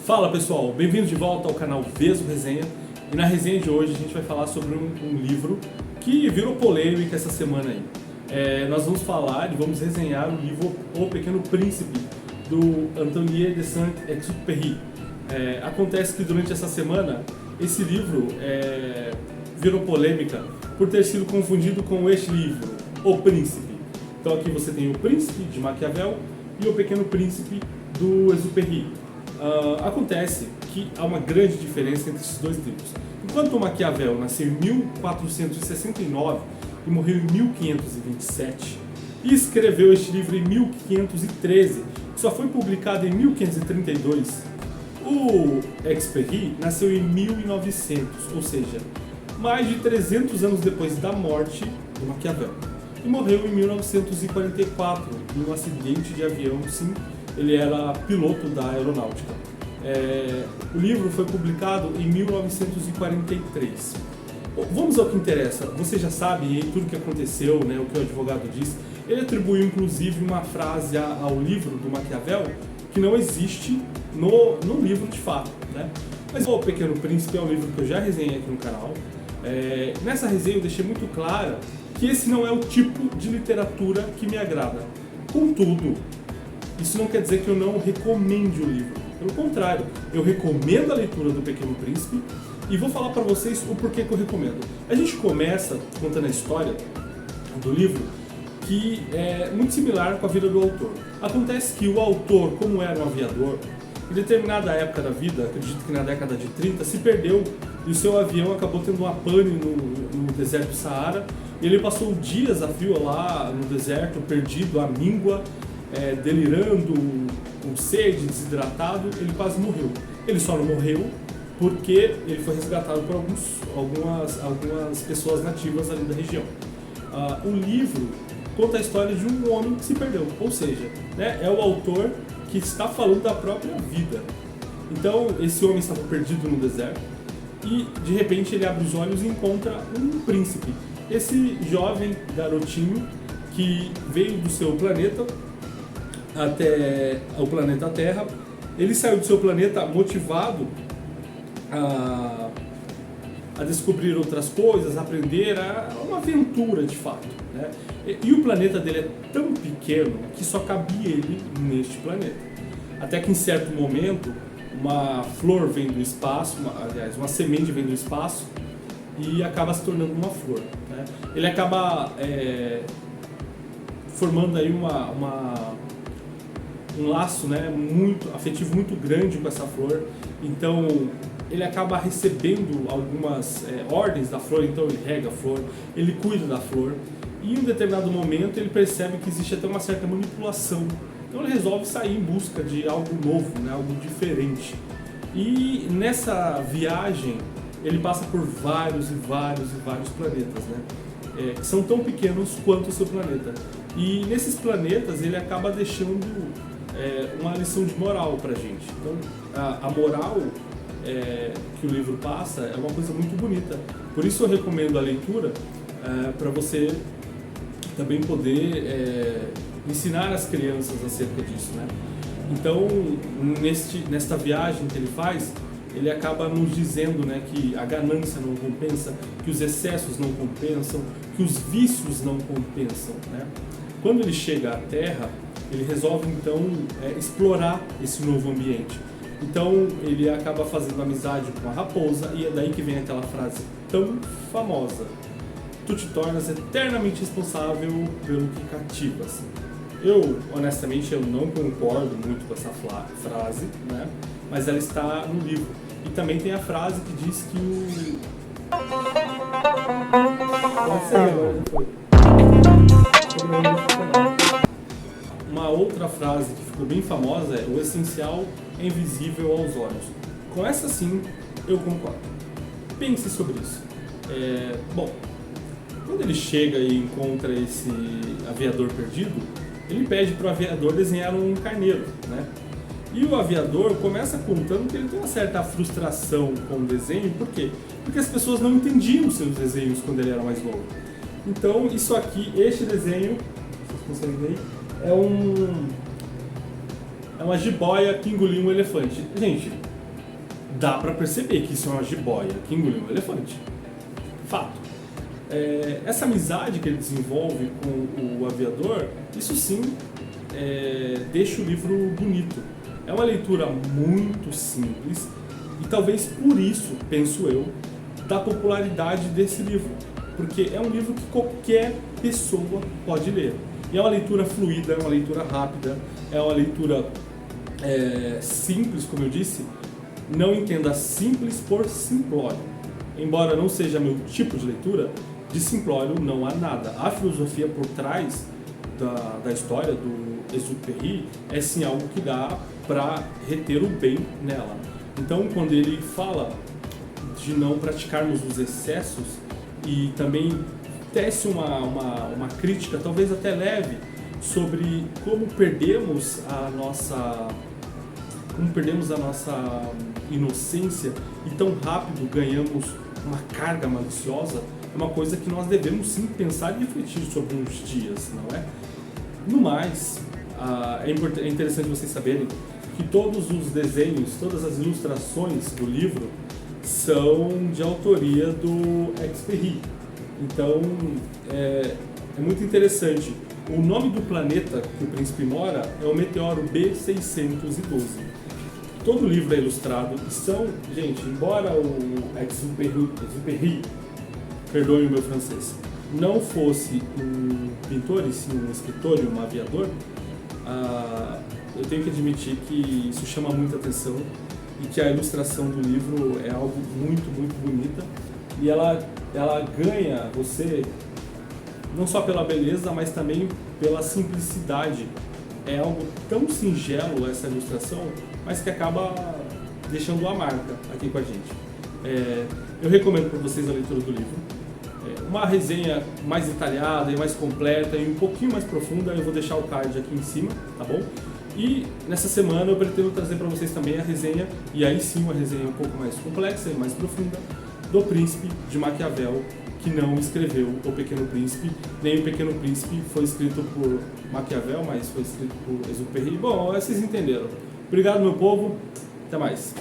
Fala pessoal, bem-vindos de volta ao canal Vesgo Resenha. E na resenha de hoje a gente vai falar sobre um livro que virou polêmica essa semana aí. Nós vamos falar e vamos resenhar o livro O Pequeno Príncipe, do Antoine de Saint-Exupéry. Acontece que durante essa semana esse livro virou polêmica por ter sido confundido com este livro, O Príncipe. Então aqui você tem O Príncipe, de Maquiavel, e O Pequeno Príncipe, do Exupéry. Acontece que há uma grande diferença entre esses dois livros. Enquanto o Maquiavel nasceu em 1469 e morreu em 1527, e escreveu este livro em 1513, que só foi publicado em 1532, o Exupéry nasceu em 1900, ou seja, mais de 300 anos depois da morte do Maquiavel, e morreu em 1944 em um acidente de avião. Sim, ele era piloto da aeronáutica. O livro foi publicado em 1943. Vamos ao que interessa. Você já sabe tudo o que aconteceu, né, o que o advogado disse. Ele atribuiu inclusive uma frase ao livro do Maquiavel que não existe no livro de fato, né? Mas O Pequeno Príncipe é um livro que eu já resenhei aqui no canal. Nessa resenha eu deixei muito claro que esse não é o tipo de literatura que me agrada. Contudo, isso não quer dizer que eu não recomende o livro. Pelo contrário, eu recomendo a leitura do Pequeno Príncipe e vou falar para vocês o porquê que eu recomendo. A gente começa contando a história do livro, que é muito similar com a vida do autor. Acontece que o autor, como era um aviador, em determinada época da vida, acredito que na década de 30, se perdeu e o seu avião acabou tendo uma pane no deserto do Saara. E ele passou dias a fio lá no deserto, perdido, à míngua, delirando, com sede, desidratado. Ele quase morreu. Ele só não morreu porque ele foi resgatado por algumas pessoas nativas ali da região. O livro conta a história de um homem que se perdeu, ou seja, né, é o autor que está falando da própria vida. Então esse homem estava perdido no deserto e de repente ele abre os olhos e encontra um príncipe. Esse jovem garotinho que veio do seu planeta até o planeta Terra. Ele saiu do seu planeta motivado a descobrir outras coisas, a aprender, uma aventura de fato, né? E o planeta dele é tão pequeno que só cabia ele neste planeta. Até que em certo momento uma flor vem do espaço, uma semente vem do espaço e acaba se tornando uma flor, né? Ele acaba formando aí um laço, né, muito afetivo, muito grande com essa flor. Então ele acaba recebendo algumas ordens da flor. Então ele rega a flor, ele cuida da flor, e em um determinado momento ele percebe que existe até uma certa manipulação. Então ele resolve sair em busca de algo novo, né, algo diferente. E nessa viagem ele passa por vários planetas, né, que são tão pequenos quanto o seu planeta. E nesses planetas ele acaba deixando uma lição de moral pra gente. Então a moral que o livro passa é uma coisa muito bonita. Por isso eu recomendo a leitura, para você também poder ensinar as crianças acerca disso, né? Então nesta viagem que ele faz, ele acaba nos dizendo, né, que a ganância não compensa, que os excessos não compensam, que os vícios não compensam, né? Quando ele chega à Terra, ele resolve então explorar esse novo ambiente. Então ele acaba fazendo amizade com a raposa, e é daí que vem aquela frase tão famosa: tu te tornas eternamente responsável pelo que cativas. Eu, honestamente, eu não concordo muito com essa frase, né? Mas ela está no livro. E também tem a frase que diz que o... Uma outra frase que ficou bem famosa é: o essencial é invisível aos olhos. Com essa sim, eu concordo. Pense sobre isso. Bom, quando ele chega e encontra esse aviador perdido, ele pede para o aviador desenhar um carneiro, né? E o aviador começa contando que ele tem uma certa frustração com o desenho. Por quê? Porque as pessoas não entendiam seus desenhos quando ele era mais novo. Então isso aqui, este desenho, vocês conseguem ver, é uma jiboia que engoliu um elefante. Gente, dá para perceber que isso é uma jiboia que engoliu um elefante. Fato. Essa amizade que ele desenvolve com o aviador, isso sim deixa o livro bonito. É uma leitura muito simples e talvez por isso, penso eu, da popularidade desse livro. Porque é um livro que qualquer pessoa pode ler. E é uma leitura fluida, é uma leitura rápida, é uma leitura simples, como eu disse. Não entenda simples por simplório. Embora não seja meu tipo de leitura, de simplório não há nada. A filosofia por trás da história do Exupéry é sim algo que dá para reter o bem nela. Então, quando ele fala de não praticarmos os excessos e também tece uma crítica, talvez até leve, sobre como perdemos a nossa inocência e tão rápido ganhamos uma carga maliciosa, é uma coisa que nós devemos sim pensar e refletir sobre uns dias, não é? No mais, é interessante vocês saberem que todos os desenhos, todas as ilustrações do livro são de autoria do Exupéry. Então, é muito interessante. O nome do planeta que o príncipe mora é o meteoro B612. Todo o livro é ilustrado e são, gente, embora o Exupéry, perdoe o meu francês, não fosse um pintor e sim um escritor e um aviador, eu tenho que admitir que isso chama muita atenção e que a ilustração do livro é algo muito, muito bonita e ela ganha você não só pela beleza, mas também pela simplicidade. É algo tão singelo essa ilustração, mas que acaba deixando uma marca aqui com a gente. Eu recomendo para vocês a leitura do livro. Uma resenha mais detalhada e mais completa e um pouquinho mais profunda, eu vou deixar o card aqui em cima, tá bom? E nessa semana eu pretendo trazer para vocês também a resenha, e aí sim uma resenha um pouco mais complexa e mais profunda, do Príncipe de Maquiavel, que não escreveu O Pequeno Príncipe, nem O Pequeno Príncipe foi escrito por Maquiavel, mas foi escrito por Exupéry. Bom, vocês entenderam. Obrigado, meu povo, até mais.